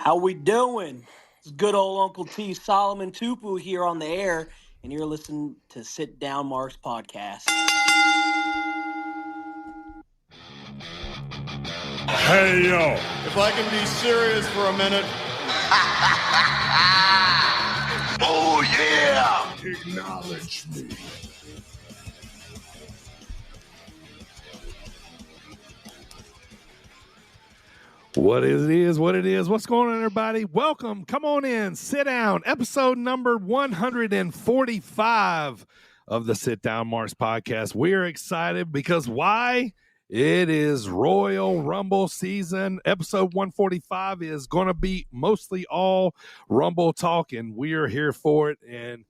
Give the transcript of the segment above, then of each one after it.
How we doing? It's good old Uncle T, Solomon Tupu here on the air, and you're listening to Sit Down Mark's podcast. Hey, yo. If I can be serious for a minute. Oh, yeah. Acknowledge me. What it is. What's going on, everybody? Welcome. Come on in. Sit down. Episode number 145 of the Sit Down Marks podcast. We're excited because why? It is Royal Rumble season. Episode 145 is going to be mostly all Rumble talk, and we are here for it. And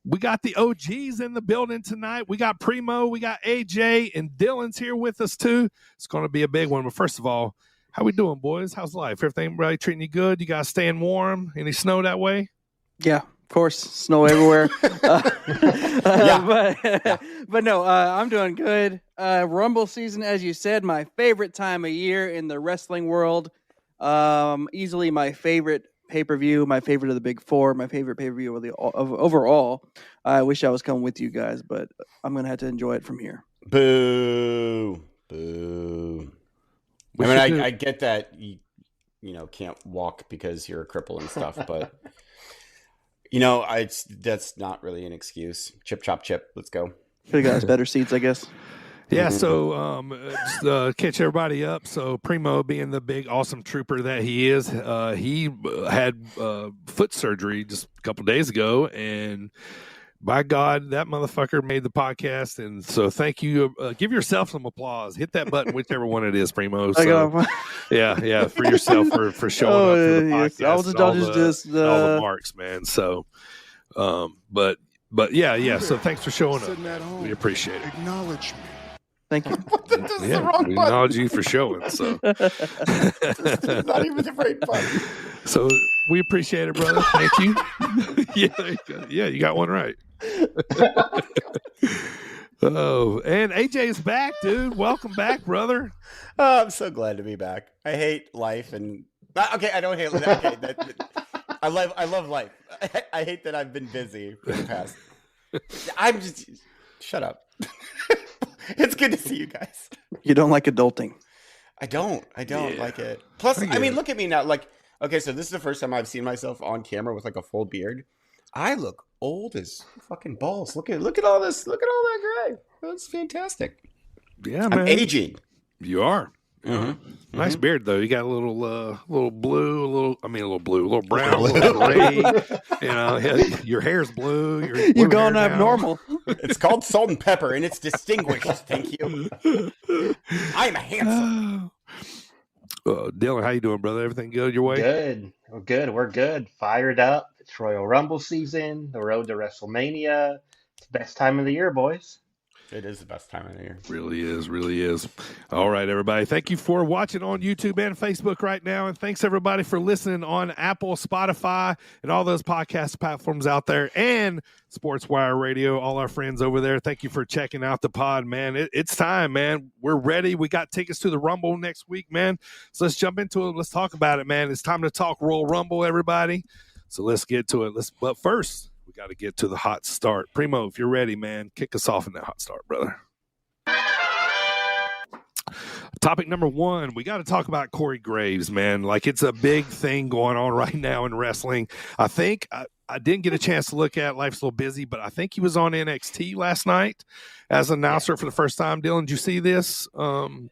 we got the OGs in the building tonight. We got Primo, we got AJ, and Dylan's here with us too. It's going to be a big one. But first of all, how we doing, boys? How's life? Everything really treating you good? You guys staying warm? Any snow that way? Yeah, of course. Snow everywhere. But no, I'm doing good. Rumble season, as you said, my favorite time of year in the wrestling world. Easily my favorite pay-per-view, my favorite of the big four, my favorite pay-per-view of overall. I wish I was coming with you guys, but I'm going to have to enjoy it from here. Boo. I get that you can't walk because you're a cripple and stuff, but that's not really an excuse. Chip, chop, chip. Let's go. Should have got us better seats, I guess. Yeah, so just catch everybody up. So Primo, being the big, awesome trooper that he is, he had foot surgery just a couple days ago, and by God, that motherfucker made the podcast, and so thank you. Give yourself some applause. Hit that button, whichever one it is, Primo. So, yeah, for yourself for showing up for the podcast. All the marks, man. So, but yeah. So thanks for showing up. We appreciate it. Acknowledge me. Thank you. We acknowledge you for showing. So, It's not even the right button. So we appreciate it, brother. Thank you. Yeah, you got one right. Oh, and AJ is back, dude. Welcome back, brother. Oh, I'm so glad to be back. I hate life, and okay, I don't hate life. Okay, I love life. I hate that I've been busy for the past. Shut up. It's good to see you guys. You don't like adulting. I don't like it. Plus, I mean, look at me now. Like, okay, so this is the first time I've seen myself on camera with like a full beard. I look old as fucking balls. Look at all this. Look at all that gray. That's fantastic. Yeah, man. I'm aging. You are. Mm-hmm. Nice beard though. You got a little blue, a little brown, a little gray. Your hair's blue. You've gone abnormal. It's called salt and pepper, and it's distinguished. Thank you. I'm handsome. Dylan, how you doing, brother? Everything good your way? Good. We're good. Fired up. It's Royal Rumble season. The road to WrestleMania. It's the best time of the year, boys. It is the best time of the year. Really is. All right, everybody. Thank you for watching on YouTube and Facebook right now. And thanks, everybody, for listening on Apple, Spotify, and all those podcast platforms out there, and SportzWire Radio, all our friends over there. Thank you for checking out the pod, man. It's time, man. We're ready. We got tickets to the Rumble next week, man. So let's jump into it. Let's talk about it, man. It's time to talk Royal Rumble, everybody. So let's get to it. But first, we got to get to the hot start. Primo, if you're ready, man, kick us off in that hot start, brother. Topic number one, we got to talk about Corey Graves, man. Like, it's a big thing going on right now in wrestling. I think I didn't get a chance to look at Life's a little busy, but I think he was on NXT last night as an announcer for the first time. Dylan, did you see this?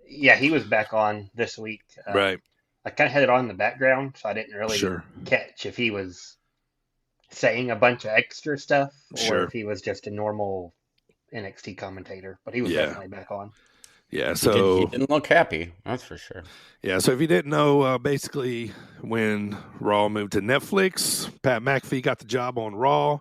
Yeah, he was back on this week. Right. I kind of had it on in the background, so I didn't really catch if he was saying a bunch of extra stuff or if he was just a normal NXT commentator, but he was definitely back on. Yeah, so he didn't look happy, that's for sure. Yeah, so if you didn't know, basically when Raw moved to Netflix, Pat McAfee got the job on Raw,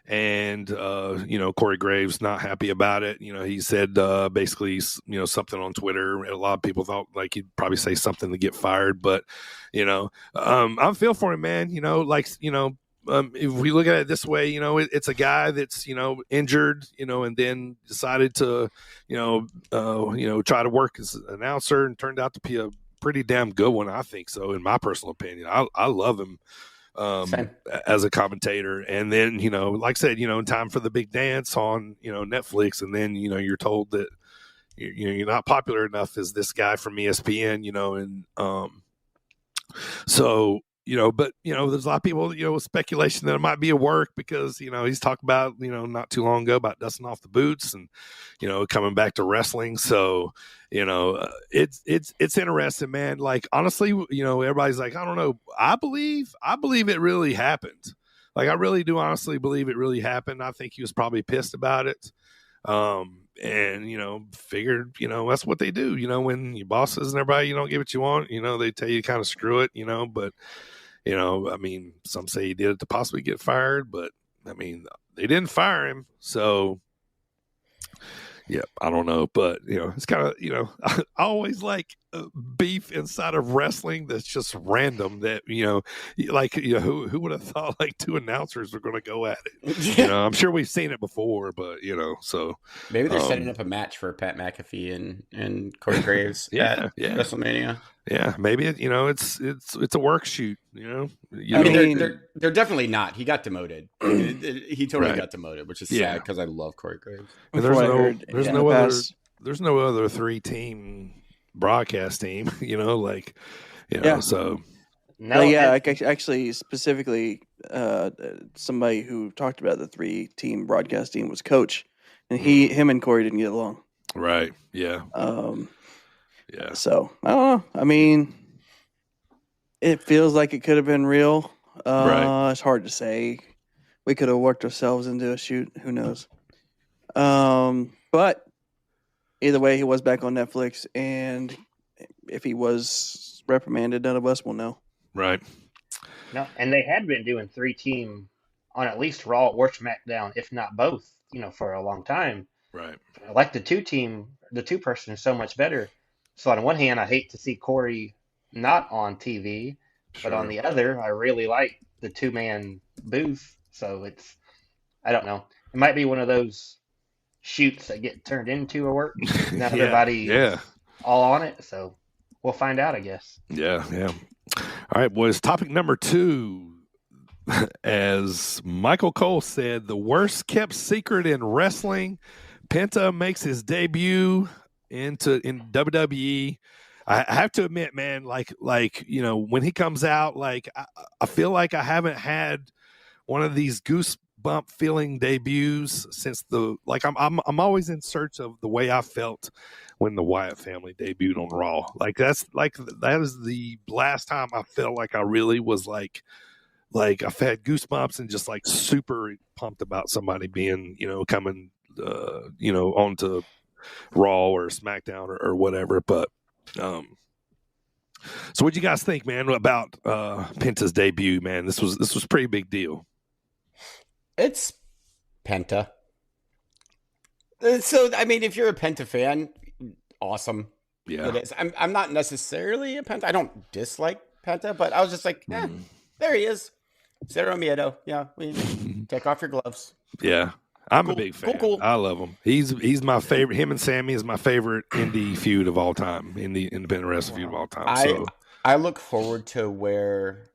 and Corey Graves not happy about it. He said basically something on Twitter. A lot of people thought like he'd probably say something to get fired, but I feel for him, man. If we look at it this way, it's a guy that's, injured, and then decided to, try to work as an announcer and turned out to be a pretty damn good one, I think so, in my personal opinion. I love him as a commentator. And then, like I said, time for the big dance on, Netflix. And then, you're told that, you're not popular enough as this guy from ESPN, and so, but, there's a lot of people, with speculation that it might be a work because, he's talked about, not too long ago about dusting off the boots and, coming back to wrestling. So, it's interesting, man. Like, honestly, everybody's like, I don't know. I believe it really happened. Like, I really do honestly believe it really happened. I think he was probably pissed about it. And, figured, that's what they do, when your bosses and everybody, you don't get what you want, they tell you to kind of screw it, but, I mean, some say he did it to possibly get fired, but I mean, they didn't fire him. So, yeah, I don't know, but, it's kind of, I always like beef inside of wrestling that's just random that, who would have thought like two announcers were going to go at it? I'm sure we've seen it before, but, so. Maybe they're setting up a match for Pat McAfee and Corey Graves at WrestleMania. Yeah, maybe it's a work shoot. I mean, they're definitely not. He got demoted. He totally got demoted, which is sad because I love Corey Graves. And there's no other 3-team broadcast team. So. No, actually, specifically, somebody who talked about the 3-team broadcast team was Coach, and him and Corey didn't get along. Right. Yeah. Yeah. So I don't know. I mean, it feels like it could have been real. Right. It's hard to say. We could have worked ourselves into a shoot. Who knows? But either way, he was back on Netflix, and if he was reprimanded, none of us will know. Right. No, and they had been doing 3-team on at least Raw or SmackDown, if not both, for a long time. Right. I like the 2-team, the 2-person is so much better. So on one hand, I hate to see Corey not on TV, but on the other, I really like the 2-man booth. So I don't know. It might be one of those shoots that get turned into a work. Not everybody's all on it. So we'll find out, I guess. Yeah. All right, boys. Topic number 2. As Michael Cole said, the worst kept secret in wrestling. Penta makes his debut in WWE. I have to admit, man, like when he comes out, like I feel like I haven't had one of these goosebump feeling debuts since I'm always in search of the way I felt when the Wyatt family debuted on Raw. That is the last time I felt like I really was like I've had goosebumps and just like super pumped about somebody being, coming, onto Raw or SmackDown or whatever. But, so what do you guys think, man, about Penta's debut, man? This was a pretty big deal. It's Penta. So, I mean, if you're a Penta fan, awesome. Yeah. It is. I'm not necessarily a Penta. I don't dislike Penta, but I was just like, there he is. Cero Miedo. Yeah. Take off your gloves. Yeah. I'm a big fan. Cool. I love him. He's my favorite. Him and Sammy is my favorite indie feud of all time. Indie independent wrestling feud of all time. I look forward to where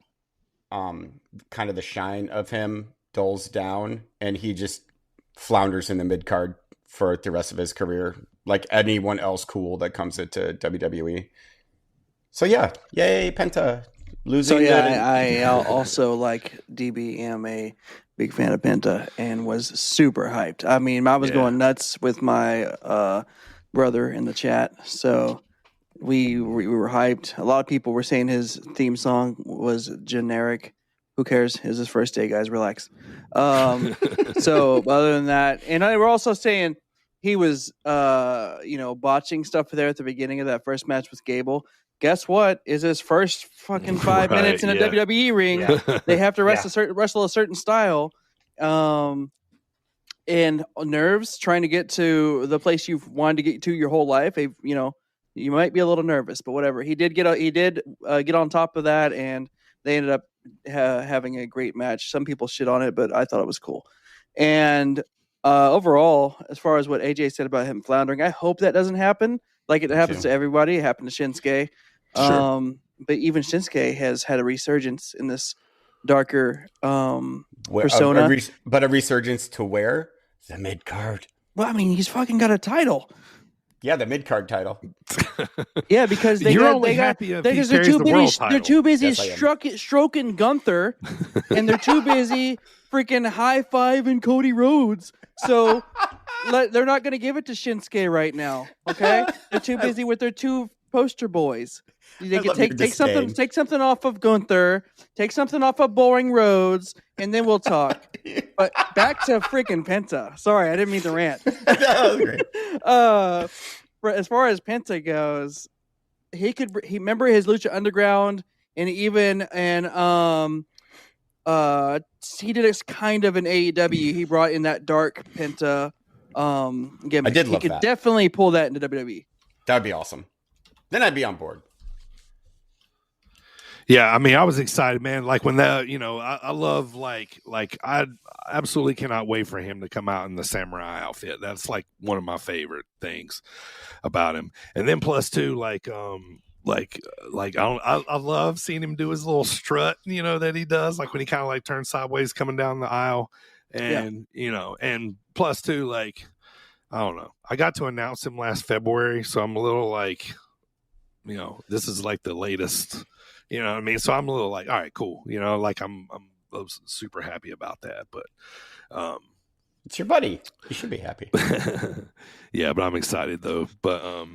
kind of the shine of him dulls down and he just flounders in the mid card for the rest of his career, like anyone else cool that comes into WWE. So yeah, yay Penta. Losing. So yeah, I also like DB, am a big fan of Penta and was super hyped. I mean, I was going nuts with my brother in the chat. So we were hyped. A lot of people were saying his theme song was generic. Who cares? It was his first day, guys. Relax. So other than that, and they were also saying he was, botching stuff there at the beginning of that first match with Gable. Guess what? Is his first fucking 5 minutes in a WWE ring. Yeah. They have to wrestle a certain style. And nerves trying to get to the place you've wanted to get to your whole life. You might be a little nervous, but whatever. He did get on top of that, and they ended up having a great match. Some people shit on it, but I thought it was cool. And overall, as far as what AJ said about him floundering, I hope that doesn't happen. Like it happens to everybody. It happened to Shinsuke. Sure. But even Shinsuke has had a resurgence in this darker persona. But a resurgence to where? The mid card. Well, I mean, he's fucking got a title. Yeah, the mid card title. Yeah, because they're too busy stroking Gunther, and they're too busy freaking high-fiving Cody Rhodes. So they're not going to give it to Shinsuke right now. Okay, they're too busy with their two poster boys. They can take something off of Gunther, take something off of Boring Rhodes, and then we'll talk. But back to freaking Penta. Sorry, I didn't mean to rant. That was great. As far as Penta goes, he remember his Lucha Underground, and he did a kind of an AEW. He brought in that dark Penta gimmick. I did love that. He could definitely pull that into WWE. That would be awesome. Then I'd be on board. Yeah, I mean, I was excited, man. Like when that, I love like I absolutely cannot wait for him to come out in the samurai outfit. That's like one of my favorite things about him. And then plus two, I love seeing him do his little strut, that he does, like when he kind of like turns sideways coming down the aisle, and and plus two, I don't know. I got to announce him last February, so I'm a little like, this is like the latest. You know what I mean? So I'm a little like, all right, cool. I'm super happy about that. But it's your buddy. You should be happy. Yeah, but I'm excited though. But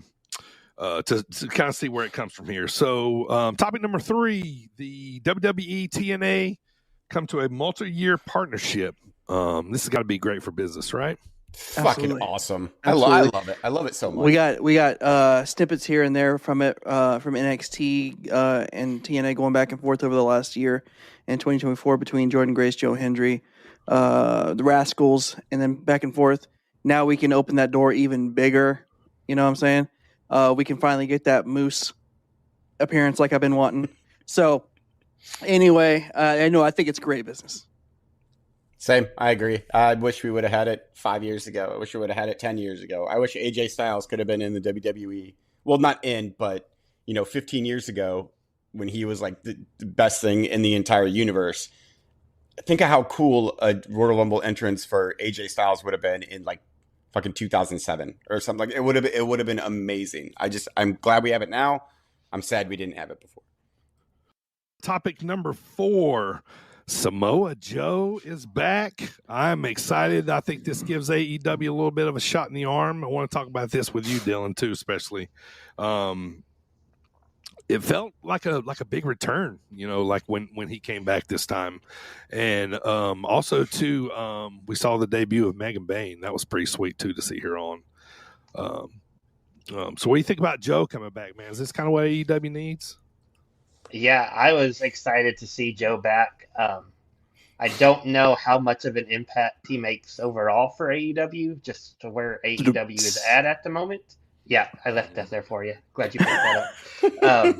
to kind of see where it comes from here. So topic number 3, the WWE TNA come to a multi-year partnership. This has got to be great for business, right? Fucking awesome. I love it. I love it so much. We got snippets here and there from it from NXT and TNA going back and forth over the last year in 2024 between Jordan Grace, Joe Hendry, the Rascals, and then back and forth. Now we can open that door even bigger. You know what I'm saying? We can finally get that Moose appearance like I've been wanting. So anyway, I think it's great business. Same. I agree. I wish we would have had it 5 years ago. I wish we would have had it 10 years ago. I wish AJ Styles could have been in the WWE. Well, not in, but 15 years ago when he was like the best thing in the entire universe. Think of how cool a Royal Rumble entrance for AJ Styles would have been in like fucking 2007 or something. Like it would have been amazing. I'm glad we have it now. I'm sad we didn't have it before. Topic number 4. Samoa Joe is back. I'm excited. I think this gives AEW a little bit of a shot in the arm. I want to talk about this with you, Dylan, too, especially. It felt like a big return, like when he came back this time. And also, too, we saw the debut of Megan Bayne. That was pretty sweet, too, to see her on. So what do you think about Joe coming back, man? Is this kind of what AEW needs? Yeah, I was excited to see Joe back. I don't know how much of an impact he makes overall for AEW, just to where AEW is at the moment. Yeah, I left that there for you. Glad you picked that up.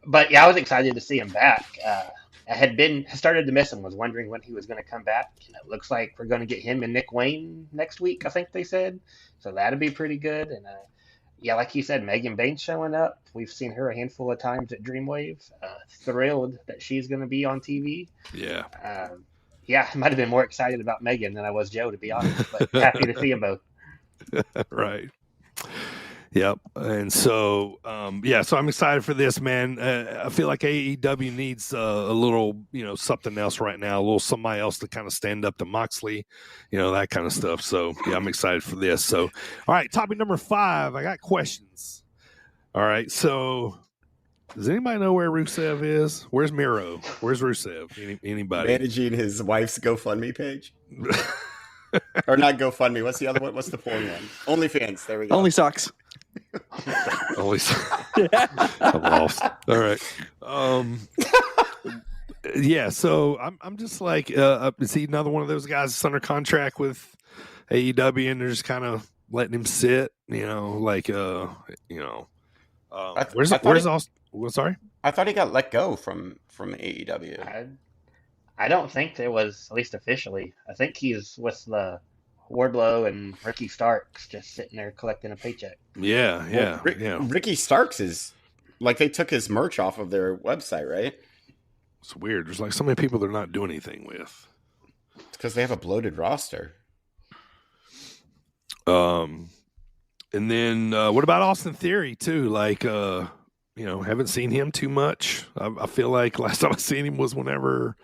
But yeah, I was excited to see him back. I had started to miss him, was wondering when he was going to come back. And it looks like we're going to get him and Nick Wayne next week, I think they said. So that'd be pretty good. And yeah, like you said, Megan Bayne showing up. We've seen her a handful of times at Dreamwave. Thrilled that she's going to be on TV. Yeah. Yeah, I might have been more excited about Megan than I was Joe, to be honest. But happy to see them both. Right. Yep. And so, so I'm excited for this, man. I feel like AEW needs a little, something else right now, a little somebody else to kind of stand up to Moxley, that kind of stuff. So, yeah, I'm excited for this. So, all right, topic number 5, I got questions. All right, so does anybody know where Rusev is? Where's Miro? Where's Rusev? Anybody? Managing his wife's GoFundMe page? Or not GoFundMe. What's the other one? What's the porn one? OnlyFans. There we go. Only socks. I'm lost. All right. Yeah. So I'm just like, is he another one of those guys that's under contract with AEW and they're just kind of letting him sit? Where's Austin? Sorry. I thought he got let go from AEW. I don't think there was, at least officially. I think he's with the Wardlow and Ricky Starks just sitting there collecting a paycheck. Yeah. Ricky Starks is Like they took his merch off of their website, right? It's weird. There's like so many people they're not doing anything with. It's because they have a bloated roster. And then what about Austin Theory too? Like, haven't seen him too much. I feel like last time I seen him was whenever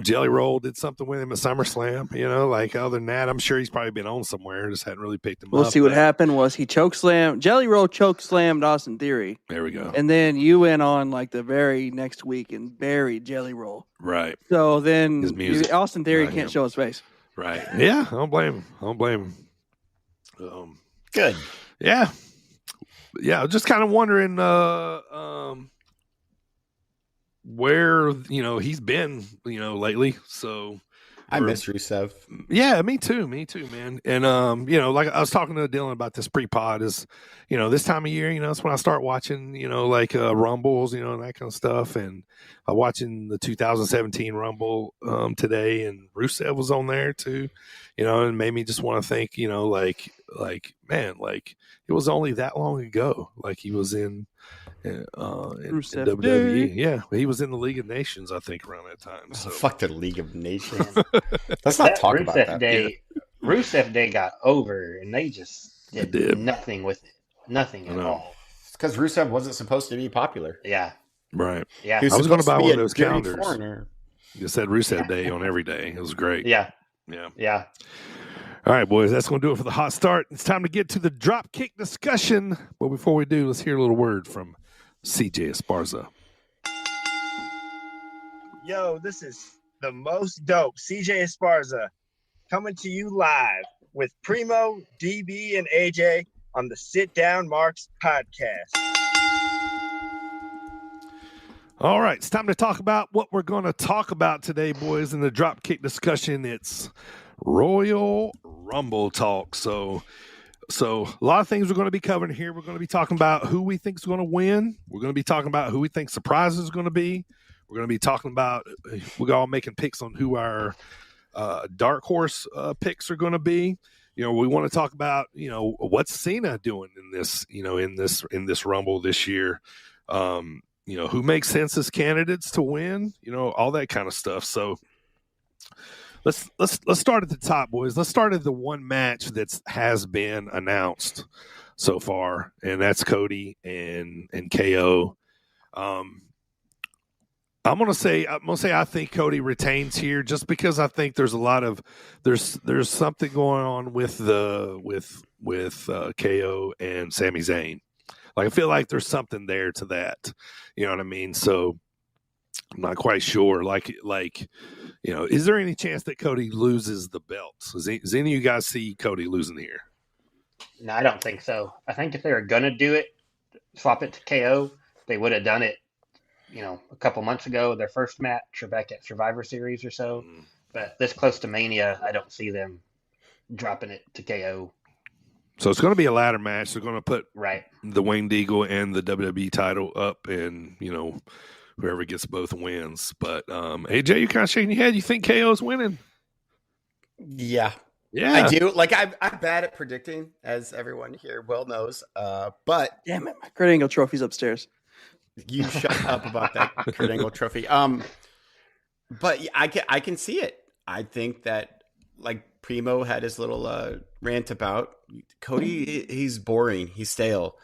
Jelly Roll did something with him at SummerSlam. Like other than that, I'm sure he's probably been on somewhere. Just hadn't really picked him up. We'll see what happened was he Jelly Roll choke slammed Austin Theory. There we go. And then you went on like the very next week and buried Jelly Roll. Right. So then Austin Theory can't him. show his face. Right. Yeah. I don't blame him. Good. Yeah. Yeah. Just kind of wondering where he's been lately. So I miss Rusev. Yeah, me too, man. And like I was talking to Dylan about this pre-pod is this time of year, that's when I start watching Rumbles, and that kind of stuff. And I'm watching the 2017 Rumble today, and Rusev was on there too, and made me just want to think, man, like it was only that long ago, like he was in WWE. Yeah, he was in the League of Nations, I think, around that time. So. Fuck the League of Nations. Let's not talk about that. Rusev Day got over, and they just did nothing with it. Nothing at all. It's because Rusev wasn't supposed to be popular. Yeah. Right. Yeah. I was going to buy one of those calendars. Foreigner. You said Rusev Day on every day. It was great. Yeah. Yeah. Yeah. All right, boys, that's going to do it for the hot start. It's time to get to the drop kick discussion. But before we do, let's hear a little word from CJ Esparza. Yo, this is the most dope CJ Esparza coming to you live with Primo, DB, and AJ on the Sit Down Marks podcast. All right, it's time to talk about what we're going to talk about today, boys, in the drop kick discussion. It's Royal Rumble talk. So a lot of things we're going to be covering here. We're going to be talking about who we think is going to win. We're going to be talking about who we think surprises is going to be. We're going to be talking about, we're all making picks on who our dark horse picks are going to be. We want to talk about, what's Cena doing in this, in this Rumble this year. Who makes sense as candidates to win, all that kind of stuff. So let's start at the top, boys. Let's start at the one match that has been announced so far, and that's Cody and KO. I'm gonna say I think Cody retains here just because I think there's a lot of there's something going on with KO and Sami Zayn. Like I feel like there's something there to that. You know what I mean? So I'm not quite sure. Is there any chance that Cody loses the belt? Does any of you guys see Cody losing here? No, I don't think so. I think if they were gonna do it, swap it to KO, they would have done it. A couple months ago, their first match, or back at Survivor Series or so. But this close to Mania, I don't see them dropping it to KO. So it's going to be a ladder match. They're going to put the Wayne Deagle and the WWE title up, and whoever gets both wins. But AJ, you're kind of shaking your head. You think KO is winning? Yeah, I do. Like I'm bad at predicting, as everyone here well knows. But damn it, my Kurt Angle trophy's upstairs. You shut up about that Kurt Angle trophy. But I can see it. I think that like Primo had his little rant about Cody. He's boring. He's stale.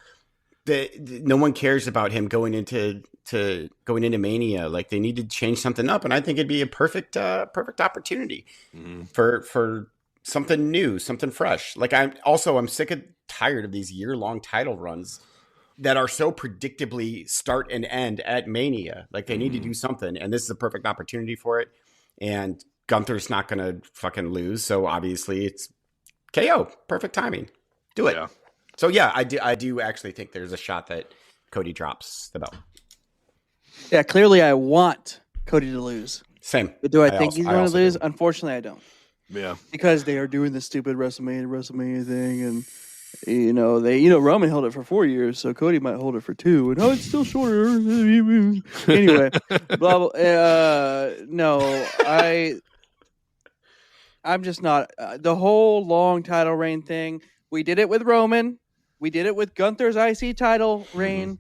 No one cares about him going into Mania. Like they need to change something up, and I think it'd be a perfect opportunity for something new, something fresh. Like I'm sick and tired of these year-long title runs that are so predictably start and end at Mania. Like they need to do something, and this is a perfect opportunity for it. And Gunther's not going to fucking lose, so obviously it's KO. Perfect timing. Do it. Yeah. So yeah, I do actually think there's a shot that Cody drops the belt. Yeah, clearly I want Cody to lose. Same. But do I think he's going to lose? Unfortunately, I don't. Yeah. Because they are doing the stupid WrestleMania thing, and Roman held it for 4 years, so Cody might hold it for 2. And it's still shorter. Anyway, blah blah. No, I'm just not the whole long title reign thing. We did it with Roman. We did it with Gunther's IC title reign.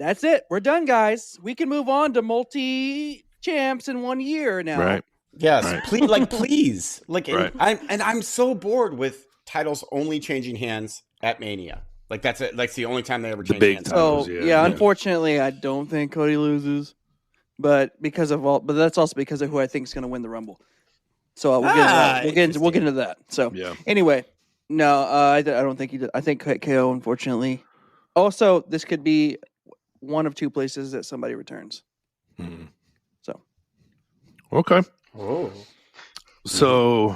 That's it. We're done, guys. We can move on to multi-champs in 1 year now. Right. Yes, Right. please. Right. I'm so bored with titles only changing hands at Mania. Like that's it. Like the only time they ever change big hands. titles. So Yeah. unfortunately, I don't think Cody loses, but that's also because of who I think is going to win the Rumble. So we'll get into that. So anyway, no, I don't think he did. I think KO, unfortunately. Also, this could be one of two places that somebody returns. Hmm. So okay. Oh. So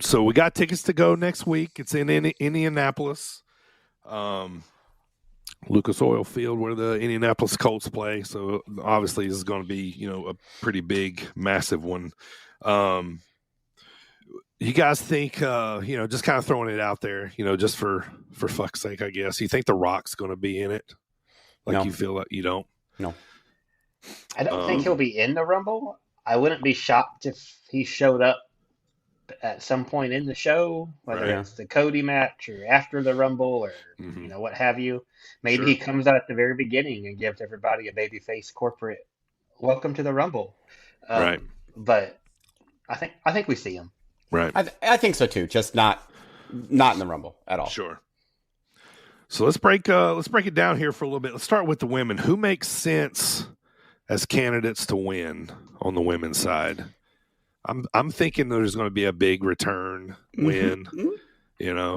so we got tickets to go next week. It's in Indianapolis. Lucas Oil Field where the Indianapolis Colts play. So obviously this is going to be, a pretty big, massive one. You guys think, just kind of throwing it out there, just for fuck's sake, I guess. You think The Rock's going to be in it? Like you feel like you don't? No. I don't think he'll be in the Rumble. I wouldn't be shocked if he showed up at some point in the show, whether it's the Cody match or after the Rumble or what have you. Maybe he comes out at the very beginning and gives everybody a babyface corporate welcome to the Rumble. Right. But I think we see him. Right. I think so too. Just not in the Rumble at all. Sure. So let's break it down here for a little bit. Let's start with the women. Who makes sense as candidates to win on the women's side? I'm thinking there's going to be a big return win,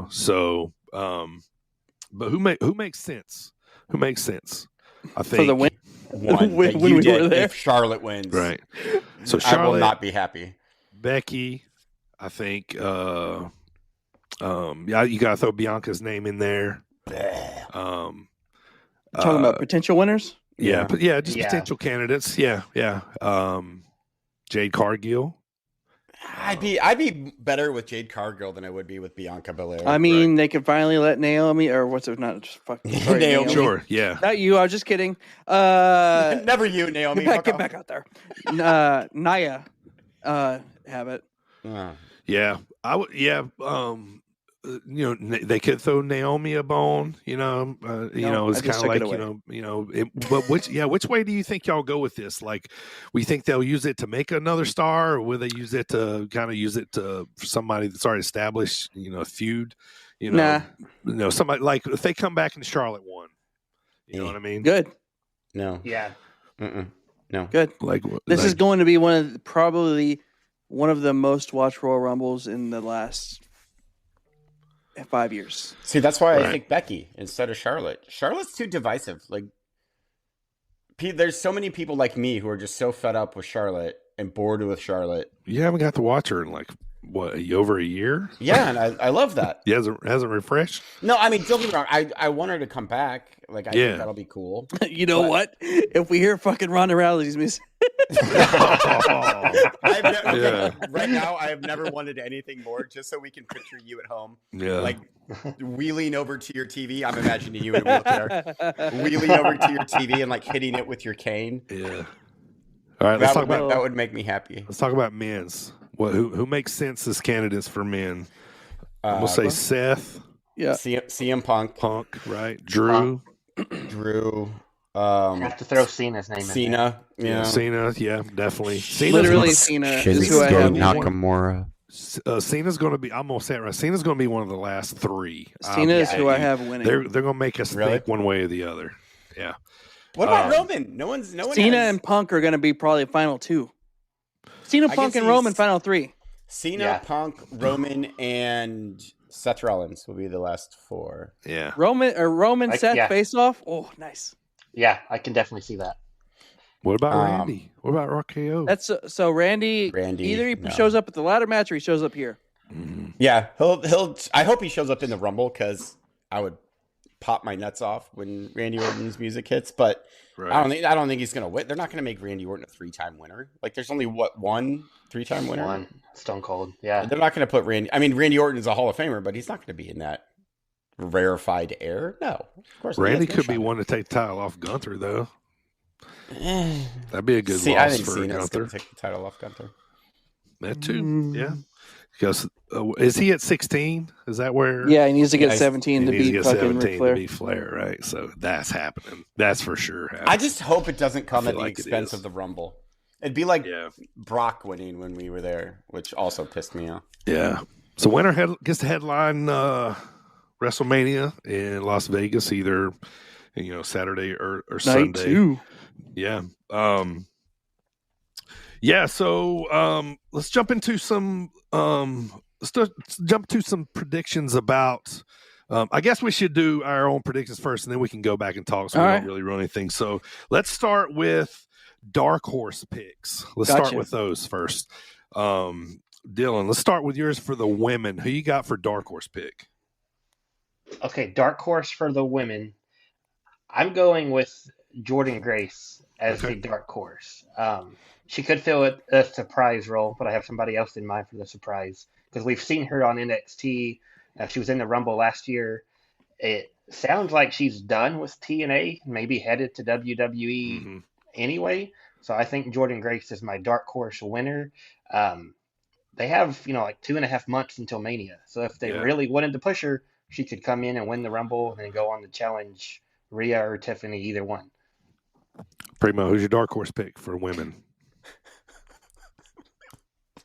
So, but who makes sense? Who makes sense? I think for the win. One when you we did were there. if Charlotte wins, right. So I Charlotte will not be happy. Becky, I think. You got to throw Bianca's name in there. Talking about potential winners. Yeah, but potential candidates. Yeah. Jade Cargill. I'd be better with Jade Cargill than I would be with Bianca Belair. I mean, they could finally let Naomi, or what's it? Not just fucking Naomi. Sure, yeah. Not you. I was just kidding. Never you, Naomi. Get back out there. Naya, have it. Yeah, I would. Yeah, they could throw Naomi a bone. It's kind of like but which way do you think y'all go with this? Like, we think they'll use it to make another star, or will they use it to kind of use it to for somebody that's already established, a feud? Somebody like if they come back and Charlotte won, you know what I mean? Good. No. Yeah. No. Good. This is going to be probably one of the most watched Royal Rumbles in the last 5 years. See, that's why I think Becky instead of Charlotte. Charlotte's too divisive. Like, there's so many people like me who are just so fed up with Charlotte and bored with Charlotte. You haven't got to watch her in over a year? Yeah, and I love that. He hasn't refreshed? No, I mean, don't get me wrong. I want her to come back. Like, I think that'll be cool. You know what? If we hear fucking Ronda Rousey's music. Right now, I have never wanted anything more, just so we can picture you at home. Yeah. Like, wheeling over to your TV. I'm imagining you in a wheelchair. Wheeling over to your TV and, like, hitting it with your cane. Yeah. All right, let's talk about that would make me happy. Let's talk about men's. Who makes sense as candidates for men? We'll say Seth. Yeah. CM Punk. Right? Drew. Have to throw Cena's name in there. Cena. Yeah. Cena, definitely. Literally Cena is who I have. Nakamura. Cena's going to be, I'm going to say it right, Cena's going to be one of the last three. Cena is who I have winning. They're going to make us think one way or the other. Yeah. What about Roman? No one Cena and Punk are going to be probably final two. Cena, Punk, and Roman final three. Cena, Punk, Roman, and Seth Rollins will be the last four. Yeah. Roman Seth face off. Oh, nice. Yeah, I can definitely see that. What about Randy? What about RKO? That's so Randy. Either he shows up at the ladder match or he shows up here. Mm-hmm. Yeah, he'll. I hope he shows up in the Rumble because I would pop my nuts off when Randy Orton's music hits. But I don't think he's gonna win. They're not gonna make Randy Orton a 3-time winner. Like, there's only one 3-time winner. One Stone Cold. Yeah, they're not gonna put Randy. I mean, Randy Orton's a Hall of Famer, but he's not gonna be in that rarefied air. No, of course. Randy could be one to take the title off Gunther, though. That'd be a good loss I think for Cena's Gunther. Take the title off Gunther. That too, yeah. Because is he at 16? Is that where? Yeah, he needs to get 17 to beat fucking Ric Flair. To beat Flair, right? So that's happening. That's for sure happening. I just hope it doesn't come at the expense of the Rumble. It'd be like Brock winning when we were there, which also pissed me off. Yeah. So winner gets to headline WrestleMania in Las Vegas, either Saturday or Sunday. Night 2. Yeah. So let's jump into some predictions about. I guess we should do our own predictions first, and then we can go back and talk. So we don't really ruin anything. So let's start with dark horse picks. Let's start with those first. Dylan, let's start with yours for the women. Who you got for dark horse pick? Okay, dark horse for the women. I'm going with Jordynne Grace as the dark horse. She could fill a surprise role, but I have somebody else in mind for the surprise because we've seen her on NXT. She was in the Rumble last year. It sounds like she's done with TNA, maybe headed to WWE anyway. So I think Jordynne Grace is my dark horse winner. They have, like 2.5 months until Mania. So if they really wanted to push her, she could come in and win the Rumble and then go on to challenge Rhea or Tiffany, either one. Primo, who's your dark horse pick for women?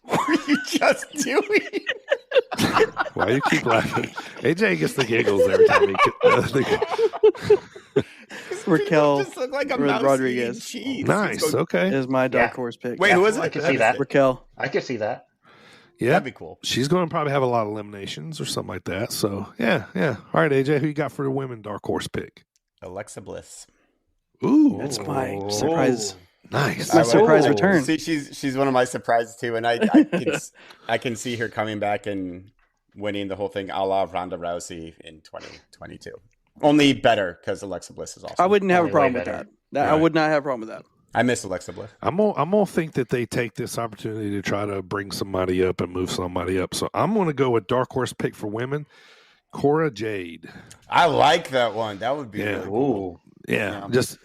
What are you just doing? Why you keep laughing? AJ gets the giggles every time he Raquel just look like a mouse Rodriguez. Cheese. Nice. Okay. Is my dark horse pick. Wait, who is it? I can see that. Raquel. I can see that. Yeah, that'd be cool. She's going to probably have a lot of eliminations or something like that. So yeah. All right, AJ, who you got for the women dark horse pick? Alexa Bliss. Ooh, that's my surprise. Nice. My surprise return. See, she's one of my surprises too, and I can see her coming back and winning the whole thing, a la Ronda Rousey in 2022. Only better because Alexa Bliss is awesome. I wouldn't have a problem with that. I would not have a problem with that. I miss Alexa Bliss. I'm gonna think that they take this opportunity to try to bring somebody up and move somebody up. So I'm gonna go with dark horse pick for women, Cora Jade. I like that one. That would be really cool. Yeah. I just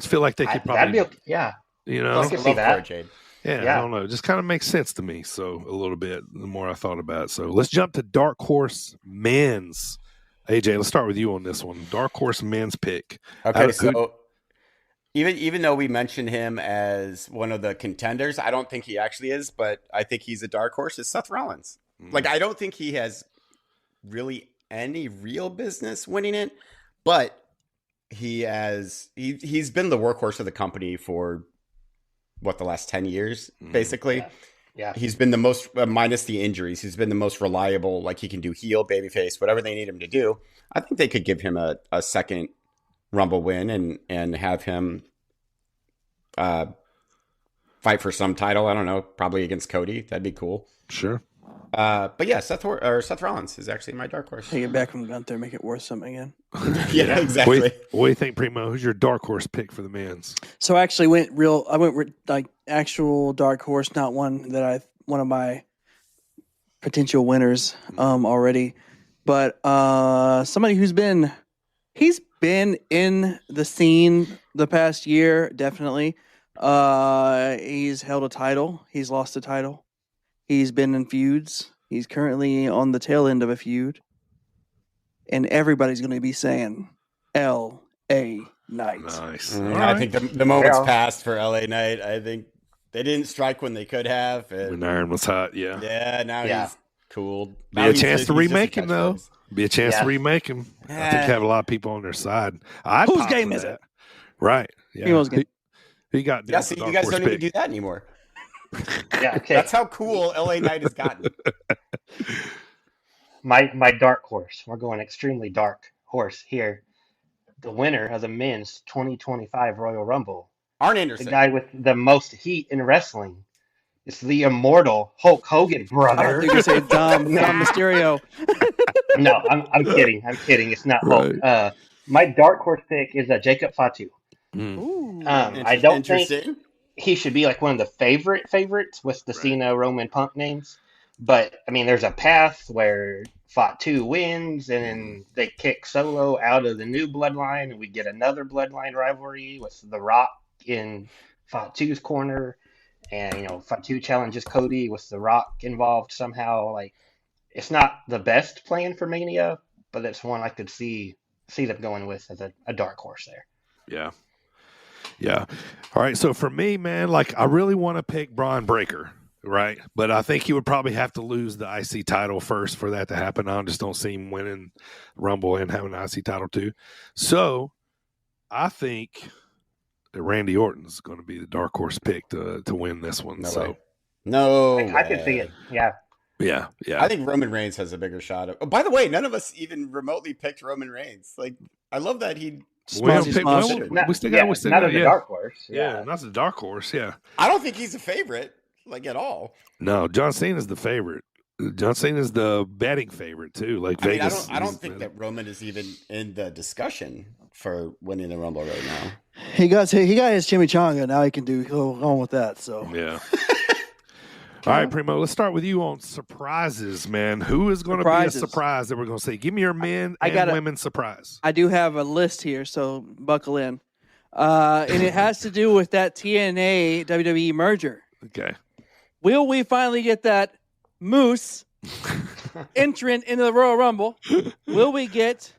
feel like they could probably. That'd be I can see that. Cora Jade. Yeah, I don't know. It just kind of makes sense to me. So a little bit the more I thought about it. So let's jump to dark horse men's. AJ, let's start with you on this one. Dark horse men's pick. Okay, so even though we mentioned him as one of the contenders, I don't think he actually is, but I think he's a dark horse. Is Seth Rollins. Like, I don't think he has really any real business winning it, but he's been the workhorse of the company for the last 10 years, basically. Yeah. He's been the most, minus the injuries, he's been the most reliable. Like, he can do heel, babyface, whatever they need him to do. I think they could give him a second Rumble win and have him fight for some title. I don't know, probably against Cody. That'd be cool. Sure. But yeah, Seth Rollins is actually my dark horse. Take it back from Gunther, make it worth something again. Yeah, exactly. What do you think, Primo? Who's your dark horse pick for the men's? So I actually went like actual dark horse, not one that one of my potential winners already, but somebody he's been in the scene the past year, definitely. He's held a title. He's lost a title. He's been in feuds. He's currently on the tail end of a feud. And everybody's going to be saying L.A. Knight. Nice. I think the moment's passed for L.A. Knight. I think they didn't strike when they could have. When Iron was hot, yeah. Yeah, now he's cooled. Be a chance to remake him, though. Be a chance to remake him. I think you have a lot of people on their side. Whose game is it? Right. Yeah. Primo's game. He got see, you guys don't even do that anymore. Yeah, okay. That's how cool LA Knight has gotten. My dark horse. We're going extremely dark horse here. The winner of the men's 2025 Royal Rumble. Arn Anderson. The guy with the most heat in wrestling. It's the immortal Hulk Hogan, brother. You can say Dom Mysterio. No, I'm kidding. It's not Hulk. My dark horse pick is Jacob Fatu. I don't think he should be like one of the favorites with the Cena, Roman, Punk names. But, I mean, there's a path where Fatu wins and then they kick Solo out of the new bloodline and we get another bloodline rivalry with The Rock in Fatu's corner. And Fatu challenges Cody with The Rock involved somehow. Like, it's not the best plan for Mania, but it's one I could see them going with as a dark horse there. Yeah. Yeah. All right. So for me, man, like I really want to pick Braun Breaker, right? But I think he would probably have to lose the IC title first for that to happen. I just don't see him winning Rumble and having an IC title too. So I think that Randy Orton's going to be the dark horse pick to win this one. I could see it. Yeah. Yeah. I think Roman Reigns has a bigger shot. Oh, by the way, none of us even remotely picked Roman Reigns. Like, I love that he. We still got the dark horse. Yeah, not the dark horse. Yeah, I don't think he's a favorite, like at all. No, John Cena's the favorite. John Cena's the betting favorite too. Like Vegas. I don't think that Roman is even in the discussion for winning the Rumble right now. He got his chimichanga. Now he can go on with that. So yeah. All right, Primo, let's start with you on surprises, man. Who is going to be a surprise that we're going to say? Give me your men and women surprise. I do have a list here, so buckle in. And it has to do with that TNA WWE merger. Okay. Will we finally get that Moose entrant into the Royal Rumble? Will we get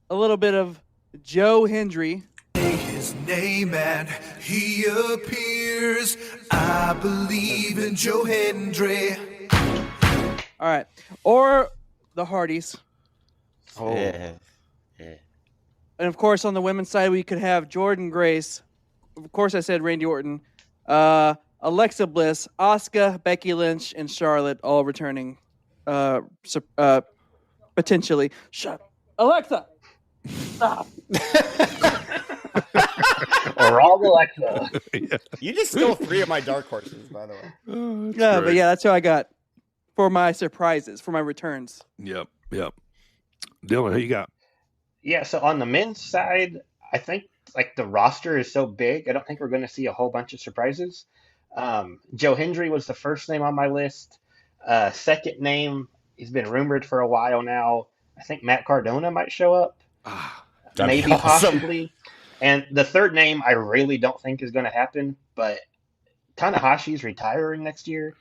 a little bit of Joe Hendry? His name and he appears. I believe in Joe Hendry. All right. Or the Hardys. Oh. Yeah. And of course, on the women's side, we could have Jordan Grace. Of course, I said Randy Orton. Alexa Bliss, Asuka, Becky Lynch, and Charlotte all returning potentially. Shut Alexa! Stop. Or all Alexa. Yeah. You just stole 3 of my dark horses, by the way. Oh, yeah, great. But yeah, that's who I got for my surprises, for my returns. Yep. Dylan, who you got? Yeah, so on the men's side, I think like the roster is so big, I don't think we're going to see a whole bunch of surprises. Joe Hendry was the first name on my list. Second name, he's been rumored for a while now. I think Matt Cardona might show up. Maybe, awesome. Possibly. And the third name I really don't think is going to happen, but Tanahashi's retiring next year.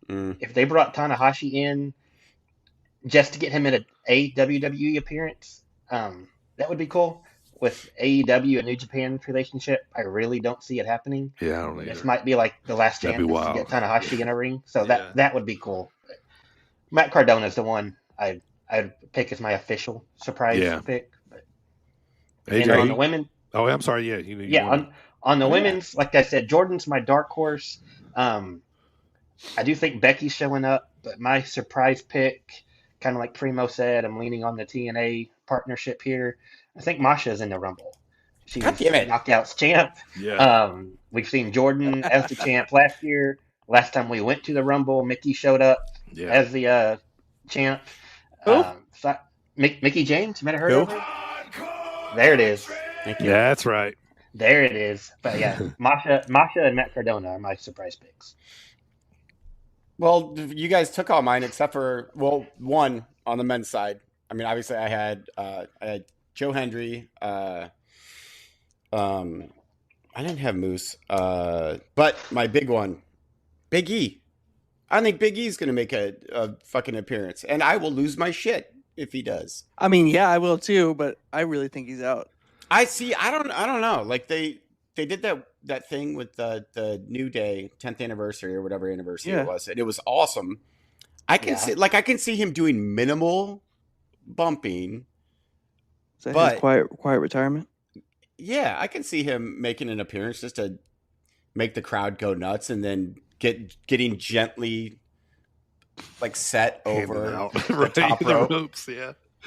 If they brought Tanahashi in just to get him in a WWE appearance, that would be cool. With AEW and New Japan relationship, I really don't see it happening. Yeah, I don't either. This might be like the last chance to get Tanahashi in a ring, so that would be cool. But Matt Cardona is the one I'd pick as my official surprise pick. But AJ, on the women. Oh, I'm sorry. Yeah, on the women's, like I said, Jordan's my dark horse. I do think Becky's showing up, but my surprise pick, kind of like Primo said, I'm leaning on the TNA partnership here. I think Masha's in the Rumble. She's Knockouts champ. Yeah. We've seen Jordan as the champ last year. Last time we went to the Rumble, Mickey showed up as the champ. Who? Mickey James, you might have heard of her. There it is. Thank you. Yeah, that's right. There it is. But yeah, Masha and Matt Cardona are my surprise picks. Well, you guys took all mine except for one on the men's side. I mean, obviously, I had Joe Hendry. I didn't have Moose, but my big one, Big E. I think Big E is going to make a fucking appearance, and I will lose my shit if he does. I mean, yeah, I will too, but I really think he's out. I don't know. Like they did that thing with the New Day 10th anniversary or whatever anniversary it was, and it was awesome. I can see him doing minimal bumping. Is that his quiet retirement? Yeah, I can see him making an appearance just to make the crowd go nuts, and then getting gently like set over the top rope, ropes,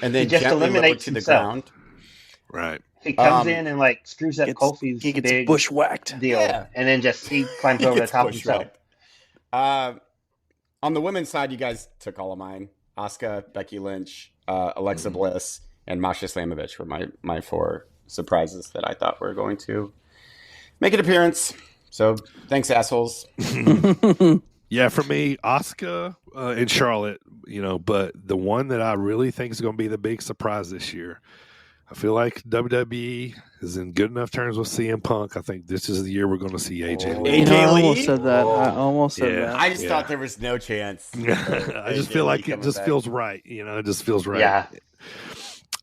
and then just gently lower to the ground. Right. He comes in and like screws up Kofi's big bushwhacked deal, and then he climbs over the top himself. On the women's side, you guys took all of mine. Asuka, Becky Lynch, Alexa Bliss, and Masha Slamovich were my 4 surprises that I thought were going to make an appearance. So thanks, assholes. Yeah, for me, Asuka and Charlotte, but the one that I really think is going to be the big surprise this year, I feel like WWE is in good enough terms with CM Punk. I think this is the year we're going to see AJ Lee. AJ I Lee? almost said that. I almost said that. I just thought there was no chance. I just feel like it just feels right. It just feels right.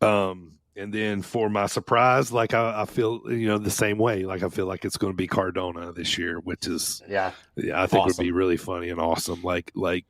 Yeah. And then for my surprise, like I feel, the same way. Like I feel like it's going to be Cardona this year, which is, I think would be really funny and awesome. Like I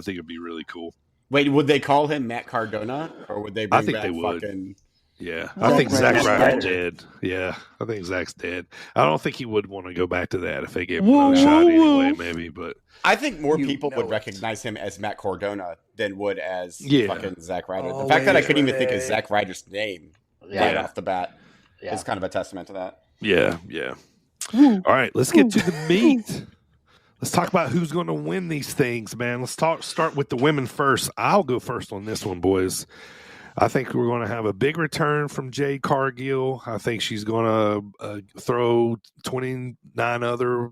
think it'd be really cool. Wait, would they call him Matt Cardona, or would they bring back they would. fucking? Yeah, I think Zack Ryder's dead. Yeah, I think Zack's dead. I don't think he would want to go back to that if they gave him another shot anyway, maybe. But I think more people would recognize him as Matt Cardona than would as fucking Zack Ryder. The fact that I couldn't even think of Zack Ryder's name right off the bat is kind of a testament to that. Yeah. All right, let's get to the meat. Let's talk about who's going to win these things, man. Let's start with the women first. I'll go first on this one, boys. I think we're going to have a big return from Jade Cargill. I think she's going to throw 29 other,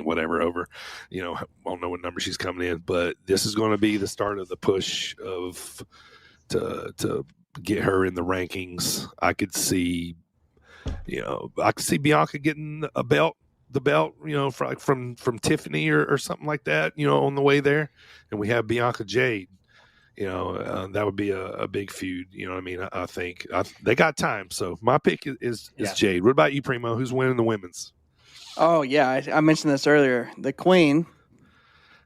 whatever over. I don't know what number she's coming in, but this is going to be the start of the push to get her in the rankings. I could see Bianca getting the belt, from Tiffany or something like that, on the way there. And we have Bianca Jade. That would be a big feud. You know what I mean? I think they got time. So my pick is Jade. What about you, Primo? Who's winning the women's? Oh, yeah. I mentioned this earlier. The Queen.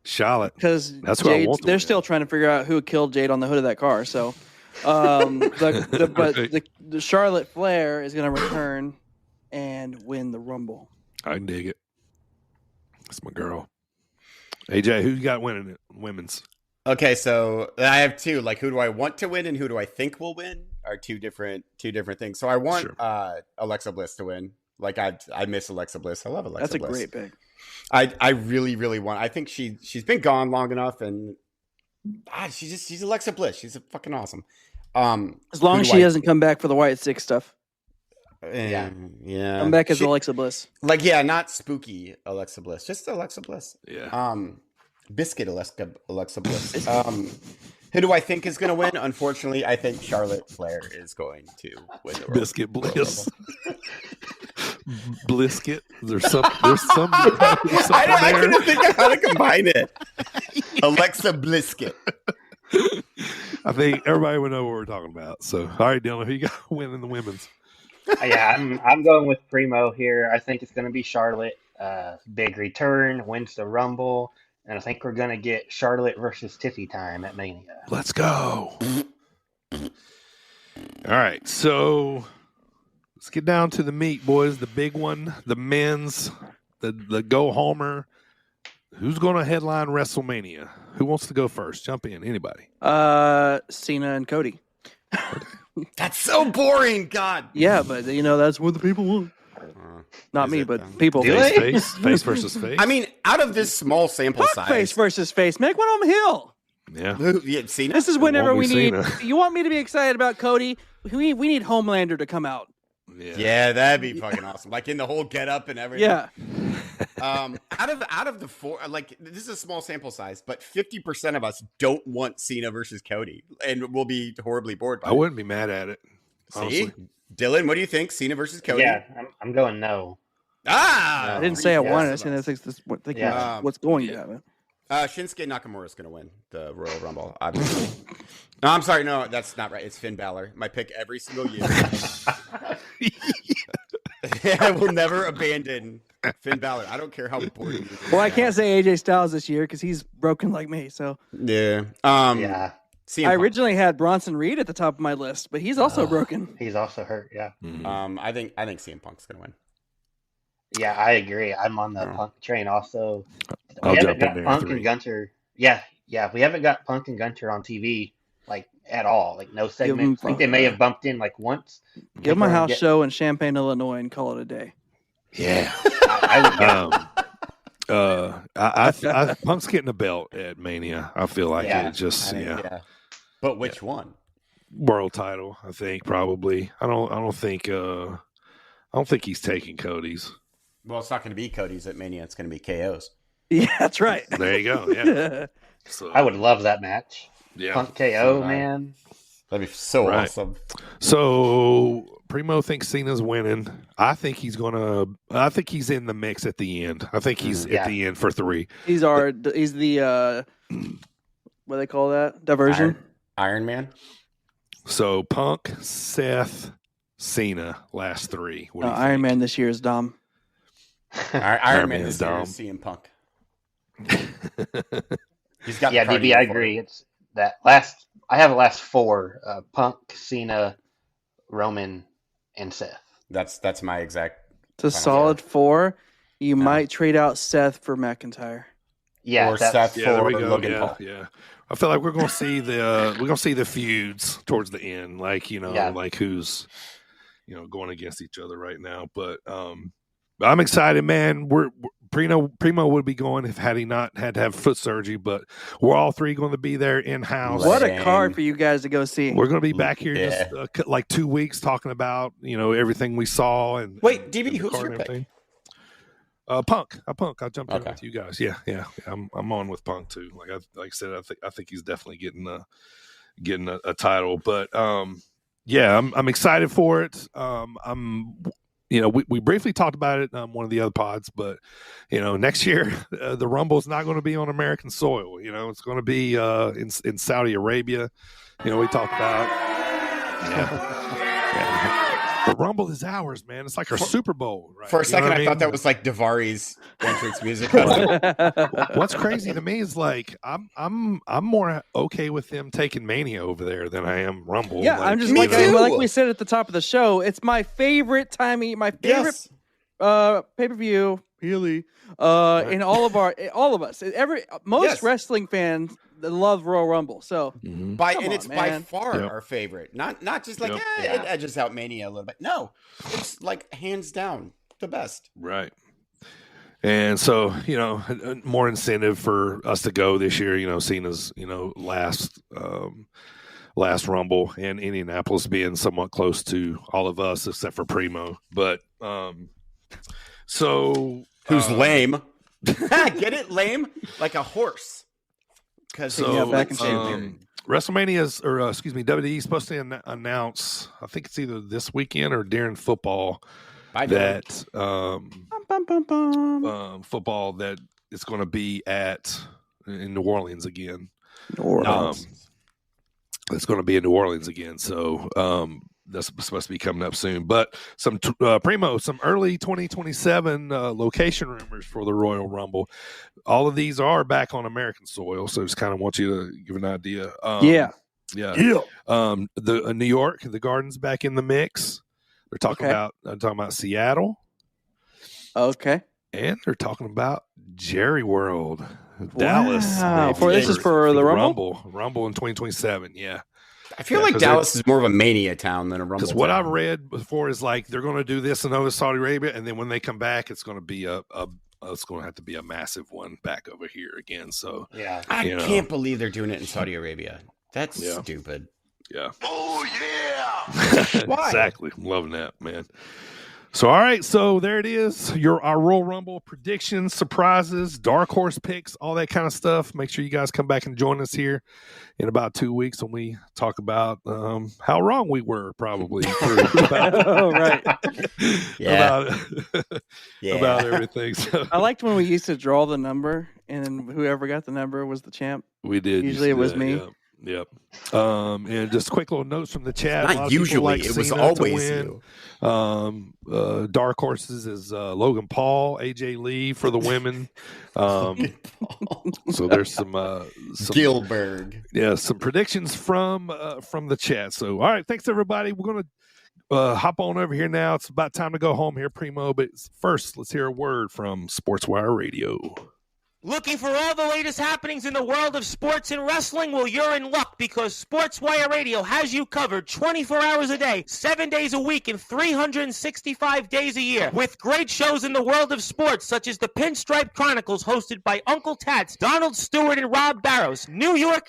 Charlotte. Because that's what I want. They're still trying to figure out who killed Jade on the hood of that car. So, the Charlotte Flair is going to return and win the Rumble. I can dig it. That's my girl. AJ, who you got winning it? Women's. Okay, so I have two. Like, who do I want to win and who do I think will win are two different things. So I want Alexa Bliss to win. Like, I miss Alexa Bliss. I love Alexa Bliss. That's a great pick. I really, really want. I think she's been gone long enough, and she's Alexa Bliss. She's fucking awesome. As long as she doesn't come back for the White Six stuff. Yeah. Come back as Alexa Bliss. Like, not spooky Alexa Bliss, just Alexa Bliss. Yeah. Biscuit Alexa Bliss. Who do I think is going to win? Unfortunately, I think Charlotte Flair is going to win the Biscuit Bliss. Blisket. There's some I couldn't think of how to combine it. Alexa Blisket. I think everybody would know what we're talking about. So, all right, Dylan, who you got winning the women's? Yeah, I'm going with Primo here. I think it's going to be Charlotte. Big return, wins the Rumble, and I think we're going to get Charlotte versus Tiffy time at Mania. Let's go. All right, so let's get down to the meat, boys. The big one, the men's, the go homer. Who's going to headline WrestleMania? Who wants to go first? Jump in. Anybody? Cena and Cody. That's so boring. God. Yeah, but that's what the people want. Not me, but people. Face versus face. I mean, out of this small sample size, face versus face. Make one on Hill. Yeah. Cena? This is whenever we need. Cena. You want me to be excited about Cody? We need Homelander to come out. Yeah, that'd be fucking awesome. Like in the whole get up and everything. Yeah. Out of the four, like this is a small sample size, but 50% of us don't want Cena versus Cody, and we'll be horribly bored. I wouldn't be mad at it. Honestly. See, Dylan, what do you think? Cena versus Cody? Yeah, I'm going no. I didn't say I wanted. I said I think what's going to happen. Shinsuke Nakamura is going to win the Royal Rumble, obviously. No, I'm sorry. No, that's not right. It's Finn Balor. My pick every single year. I will never abandon Finn Balor. I don't care how boring. Well, I can't say AJ Styles this year because he's broken like me. So yeah. Yeah. I originally had Bronson Reed at the top of my list, but he's also broken. He's also hurt. Yeah. Mm-hmm. I think CM Punk's going to win. Yeah, I agree. I'm on the Punk train also. I'll jump in there. Punk and Gunter. Yeah. We haven't got Punk and Gunter on TV like at all. Like no segment. I think they may have bumped in like once. Give them a house show in Champaign, Illinois, and call it a day. Yeah. Punk's getting a belt at Mania. I feel like it just But which one? World title, I think probably. I don't think he's taking Cody's. Well, it's not going to be Cody's at Mania. It's going to be KO's. Yeah, that's right. There you go. Yeah. So, I would love that match. Yeah. Punk KO, man. That'd be so awesome. So Primo thinks Cena's winning. I think he's in the mix at the end. I think he's at the end for 3. He's the what do they call that? Diversion? Iron Man. So Punk, Seth, Cena, last 3. What do you think? Iron Man this year is dumb. Iron Man this year is CM Punk. He's got DB, I agree. It's that last. I have the last 4: Punk, Cena, Roman, and Seth. That's my exact. It's a solid 4. You might trade out Seth for McIntyre. Yeah, or Seth for Logan Paul. Yeah. I feel like we're gonna see the feuds towards the end, like like who's going against each other right now. But I'm excited, man. Primo would be going had he not had to have foot surgery, but we're all 3 going to be there in house. What a card for you guys to go see. We're going to be back here just like 2 weeks talking about everything we saw and wait, DB, who's your pick? Punk. I jumped in with you guys. Yeah. I'm on with Punk too. Like I said, I think he's definitely getting a title. But I'm excited for it. We briefly talked about it on one of the other pods, but next year the Rumble is not going to be on American soil. It's going to be in Saudi Arabia. We talked about. The Rumble is ours, man. It's like our Super Bowl. Right? For a second, I thought that was like Davari's entrance music. What's crazy to me is like I'm more okay with them taking Mania over there than I am Rumble. Yeah, I'm just like we said at the top of the show. It's my favorite time. My favorite pay-per-view. Really, in all of us. Most wrestling fans love Royal Rumble. So it's by far our favorite. Not just like it edges out Mania a little bit. No, it's like hands down the best. Right. And so more incentive for us to go this year. Cena's last Rumble, and Indianapolis being somewhat close to all of us except for Primo. But who's lame? Get it, lame, like a horse. Because WrestleMania's, WWE is supposed to announce. I think it's either this weekend or during football that football that it's going to be in New Orleans again. It's going to be in New Orleans again. So that's supposed to be coming up soon. But some Primo, some early 2027 location rumors for the Royal Rumble. All of these are back on American soil, so just kind of want you to give an idea. The New York, the Garden's back in the mix. They're talking about Seattle. Okay. And they're talking about Jerry World, Dallas. This is for the Rumble? Rumble in 2027, yeah. I feel like Dallas is more of a Mania town than a Rumble. Because what I've read before is like they're going to do this in over Saudi Arabia, and then when they come back, it's going to be it's going to have to be a massive one back over here again. So I can't believe they're doing it in Saudi Arabia. That's stupid. Yeah. Oh yeah. Why? Exactly. I'm loving that, man. So, all right. So there it is. Our Royal Rumble predictions, surprises, dark horse picks, all that kind of stuff. Make sure you guys come back and join us here in about 2 weeks when we talk about how wrong we were probably. Right. About everything. So, I liked when we used to draw the number and then whoever got the number was the champ. We did. Usually it was me. Yeah. Yep. And just quick little notes from the chat. Not usually, it was always you. Dark horses is Logan Paul, AJ Lee for the women. So there's some Gilbert. Yeah, some predictions from the chat. So all right, thanks everybody. We're gonna hop on over here now. It's about time to go home here, Primo. But first, let's hear a word from SportzWire Radio. Looking for all the latest happenings in the world of sports and wrestling? Well, you're in luck because SportzWire Radio has you covered 24 hours a day, 7 days a week, and 365 days a year. With great shows in the world of sports, such as the Pinstripe Chronicles, hosted by Uncle Tats, Donald Stewart, and Rob Barrows. New York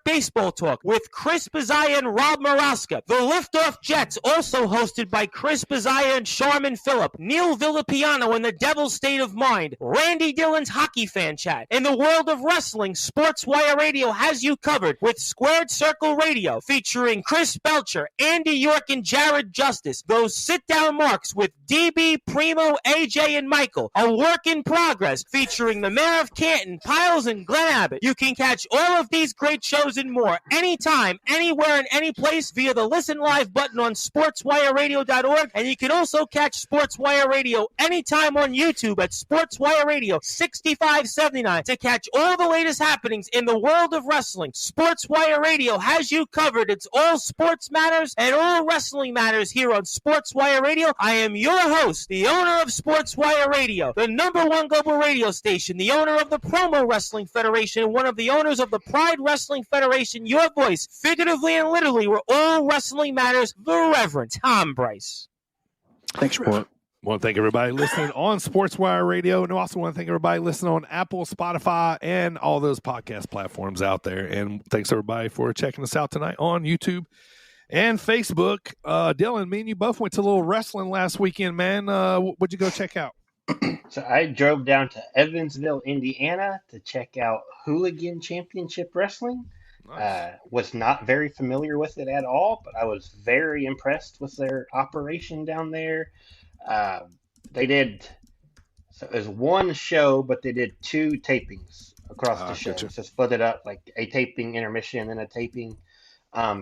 Baseball Talk with Chris Bazaya and Rob Maraska. The Liftoff Jets, also hosted by Chris Bazaya and Sharman Phillip. Neil Villapiano and the Devil's State of Mind. Randy Dillon's Hockey Fan. fan chat. In the world of wrestling, SportsWire Radio has you covered with Squared Circle Radio, featuring Chris Belcher, Andy York, and Jared Justice. Those sit-down marks with DB, Primo, AJ, and Michael. A work in progress, featuring the Mayor of Canton, Piles, and Glenn Abbott. You can catch all of these great shows and more anytime, anywhere, and any place via the Listen Live button on SportsWireRadio.org, and you can also catch SportsWire Radio anytime on YouTube at SportsWire Radio 6579 to catch all the latest happenings in the world of wrestling. SportsWire Radio has you covered. It's all sports matters and all wrestling matters here on SportsWire Radio. I am your host, the owner of SportsWire Radio, the #1 global radio station, the owner of the Promo Wrestling Federation, and one of the owners of the Pride Wrestling Federation, your voice, figuratively and literally, where all wrestling matters, the Reverend Tom Bryce. Thanks, Sport. I want to thank everybody listening on SportsWire Radio, and I also want to thank everybody listening on Apple, Spotify, and all those podcast platforms out there. And thanks everybody for checking us out tonight on YouTube and Facebook. Dylan, me and you both went to a little wrestling last weekend, man. What'd you go check out? So I drove down to Evansville, Indiana to check out Hooligan Championship Wrestling. Nice. Was not very familiar with it at all, but I was very impressed with their operation down there. They did, so it was one show, but they did 2 tapings across the show. Gotcha. So split it up, like a taping intermission and then a taping.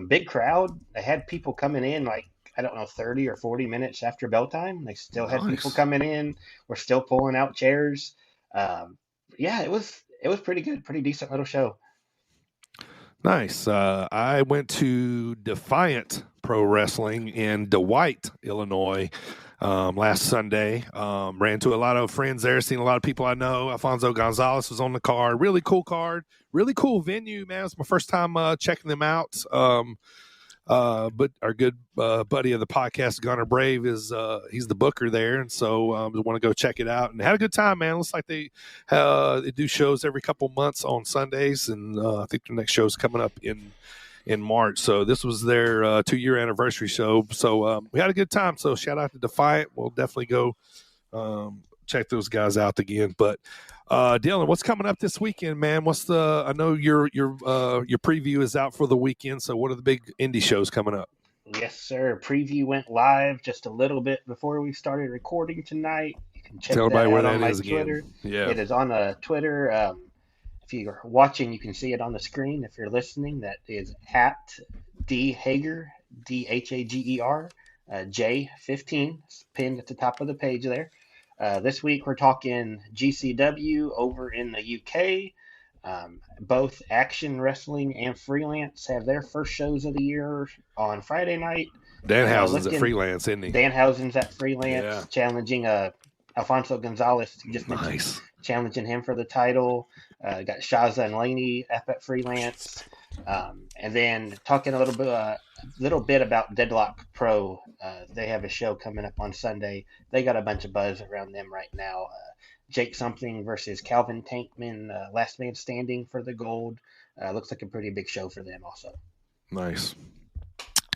Big crowd. They had people coming in like, I don't know, 30 or 40 minutes after bell time. They still had people coming in. We're still pulling out chairs. Yeah, it was pretty good, pretty decent little show. Nice. I went to Defiant Pro Wrestling in DeWitt, Illinois, last Sunday. Ran into a lot of friends there, seen a lot of people I know. Alfonso Gonzalez was on the card. Really cool card. Really cool venue, man. It's my first time checking them out. But our good buddy of the podcast, Gunnar Brave, is he's the booker there, and so I want to go check it out. And had a good time, man. Looks like they do shows every couple months on Sundays, and I think the next show's coming up in March. So this was their 2-year anniversary show. So we had a good time. So shout out to Defiant. We'll definitely go check those guys out again. But Dylan, what's coming up this weekend, man? I know your preview is out for the weekend. So what are the big indie shows coming up? Yes, sir. Preview went live just a little bit before we started recording tonight. You can check Tell that everybody where out on that my is Twitter. again. Yeah. It is on Twitter. If you're watching, you can see it on the screen. If you're listening, that is at D Hager, DHAGER, J15. It's pinned at the top of the page there. This week we're talking GCW over in the UK. Both Action Wrestling and Freelance have their first shows of the year on Friday night. Danhausen's at Freelance, isn't he? Danhausen's at Freelance, challenging Alfonso Gonzalez. Just Nice. Challenging him for the title. Got Shaza and Laney up at Freelance. And then talking a little bit about Deadlock Pro. They have a show coming up on Sunday. They got a bunch of buzz around them right now. Jake Something versus Calvin Tankman, last man standing for the gold. Looks like a pretty big show for them also. Nice.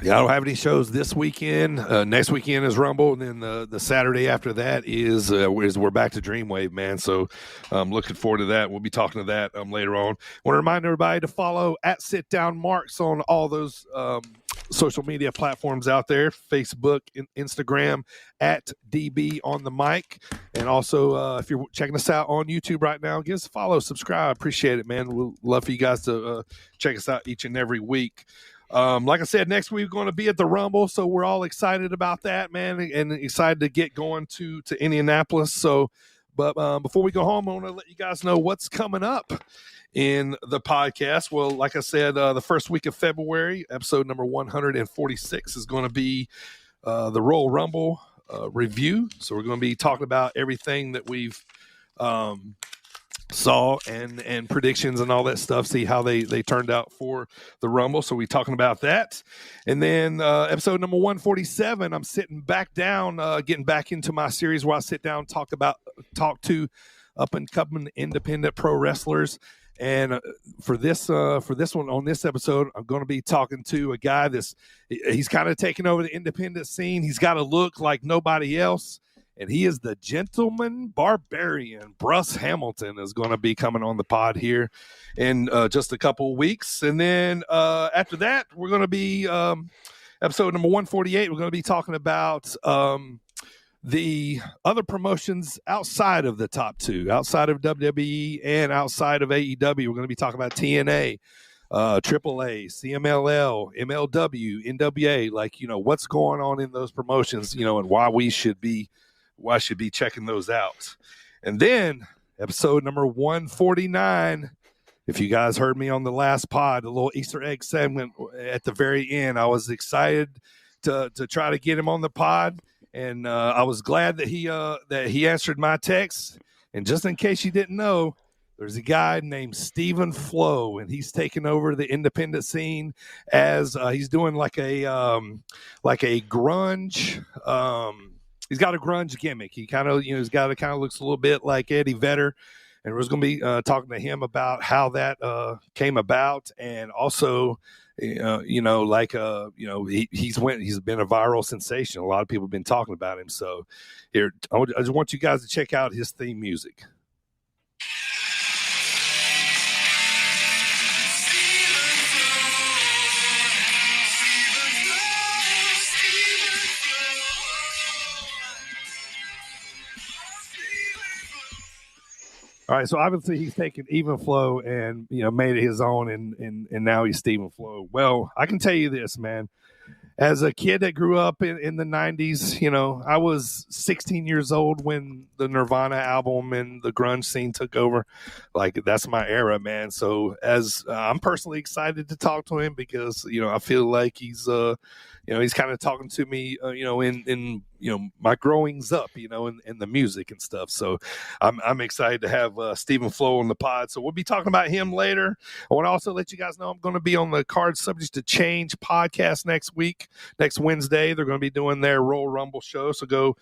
Yeah, I don't have any shows this weekend. Next weekend is Rumble, and then the Saturday after that is we're back to Dreamwave, man. So I'm looking forward to that. We'll be talking to that later on. I want to remind everybody to follow at Sit Down Marks on all those social media platforms out there, Facebook, Instagram, at DB on the mic. And also, if you're checking us out on YouTube right now, give us a follow, subscribe. Appreciate it, man. We'll love for you guys to check us out each and every week. Like I said, next week we're going to be at the Rumble, so we're all excited about that, man, and excited to get going to Indianapolis. So, but before we go home, I want to let you guys know what's coming up in the podcast. Well, like I said, the first week of February, episode number 146 is going to be the Royal Rumble review. So we're going to be talking about everything that we've saw and predictions and all that stuff, see how they turned out for the Rumble. So we're talking about that. And then episode number 147, I'm sitting back down, getting back into my series where I sit down, talk to up and coming independent pro wrestlers. And for this one, on this episode, I'm going to be talking to a guy he's kind of taking over the independent scene. He's got a look like nobody else. and he is the Gentleman Barbarian. Bruce Hamilton is going to be coming on the pod here in just a couple of weeks. And then after that, we're going to be episode number 148. We're going to be talking about the other promotions outside of the top two, outside of WWE and outside of AEW. We're going to be talking about TNA, AAA, CMLL, MLW, NWA, like, what's going on in those promotions, and why should be checking those out. And then episode number 149, if you guys heard me on the last pod, a little Easter egg segment at the very end, I was excited to try to get him on the pod. And I was glad that he answered my text. And just in case you didn't know, there's a guy named Stephen Flo, and he's taking over the independent scene as he's doing like a grunge. He's got a grunge gimmick. He kind of looks a little bit like Eddie Vedder. And we're going to be talking to him about how that came about, and also, he's been a viral sensation. A lot of people have been talking about him. So here, I just want you guys to check out his theme music. All right, so obviously he's taken Even Flow and made it his own, and now he's Stephen Flow. Well, I can tell you this, man. As a kid that grew up in the 90s, I was 16 years old when the Nirvana album and the grunge scene took over. Like, that's my era, man. So as I'm personally excited to talk to him because, I feel like he's kind of talking to me, in my growings up, in the music and stuff. So I'm excited to have Stephen Flo on the pod. So we'll be talking about him later. I want to also let you guys know I'm going to be on the Card Subject to Change podcast next Wednesday. They're going to be doing their Royal Rumble show. So go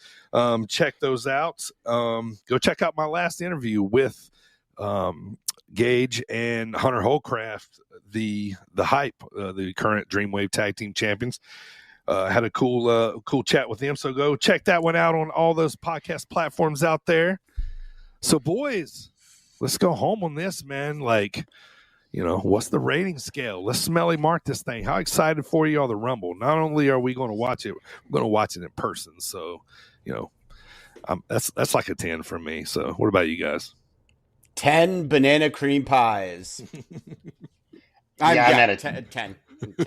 check those out. Go check out my last interview with Gage and Hunter Holcraft, the Hype, the current Dreamwave Tag Team Champions. Had a cool chat with them. So go check that one out on all those podcast platforms out there. So boys, let's go home on this, man. Like, what's the rating scale? Let's smelly mark this thing. How excited for you are the Rumble? Not only are we going to watch it, we're going to watch it in person. So, that's like a 10 from me. So what about you guys? 10 banana cream pies. I'm at a 10. 10.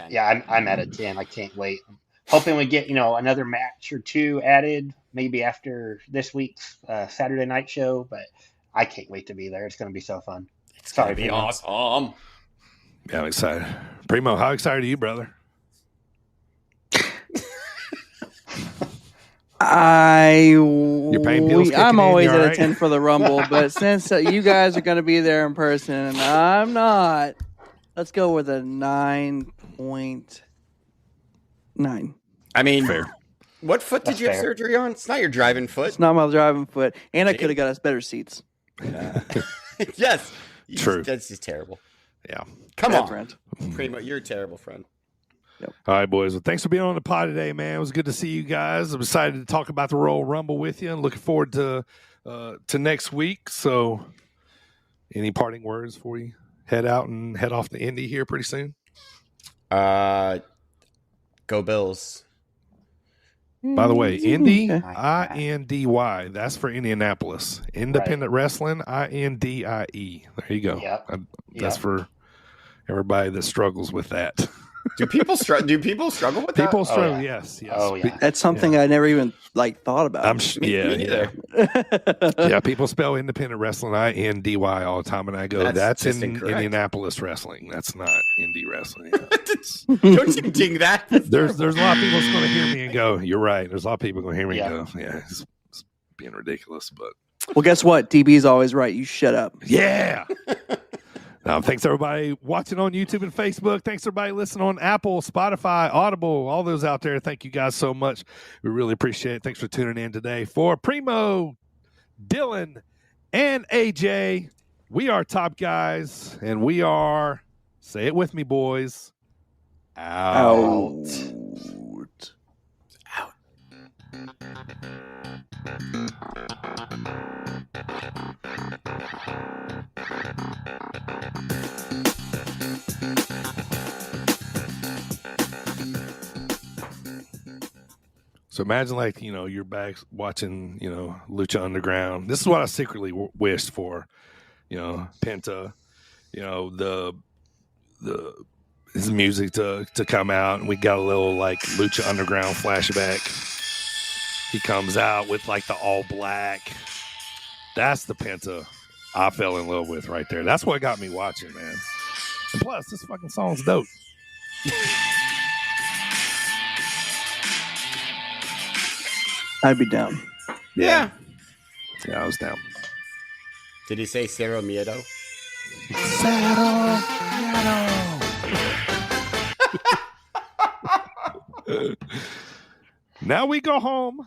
Yeah, I'm at a 10. I can't wait. Hoping we get, another match or two added, maybe after this week's Saturday night show, but I can't wait to be there. It's going to be so fun. It's going to be awesome. Yeah, I'm excited. Primo, how excited are you, brother? Your pain pills I'm always at right? a 10 for the Rumble, but since you guys are going to be there in person and I'm not, let's go with a 9.9. I mean, fair. What foot did you have surgery on? It's not your driving foot. It's not my driving foot. And I could have got us better seats. Yes. True. That's just terrible. Yeah. Come on. Friend. Primo, you're a terrible friend. Yep. All right, boys. Well, thanks for being on the pod today, man. It was good to see you guys. I'm excited to talk about the Royal Rumble with you and looking forward to next week. So any parting words before you head out and head off to Indy here pretty soon? Go Bills. By the way, Indy, I-N-D-Y. That's for Indianapolis. Independent Wrestling, I-N-D-I-E. There you go. Yep. That's for everybody that struggles with that. Do people struggle with that? People struggle, yes. Oh, yeah. That's something I never even thought about. Me neither. Yeah, people spell independent wrestling I-N-D-Y all the time, and I go, that's in incorrect. Indianapolis wrestling. That's not indie wrestling. Don't you ding that? There's a lot of people that's going to hear me and go, you're right. There's a lot of people going to hear me and go, yeah, it's being ridiculous. But Well, guess what? DB's always right. You shut up. Yeah. Thanks, everybody watching on YouTube and Facebook. Thanks, everybody listening on Apple, Spotify, Audible, all those out there. Thank you guys so much. We really appreciate it. Thanks for tuning in today. For Primo, Dylan, and AJ, we are Top Guys, and we are, say it with me, boys, out. So imagine, like, you're back watching, Lucha Underground. This is what I secretly wished for, Penta, his music to come out, and we got a little like Lucha Underground flashback. He comes out with like the all black. That's the Penta I fell in love with right there. That's what got me watching, man. And plus, this fucking song's dope. I'd be down. Yeah, I was down. Did he say Cero Miedo? Cero Miedo. Now we go home.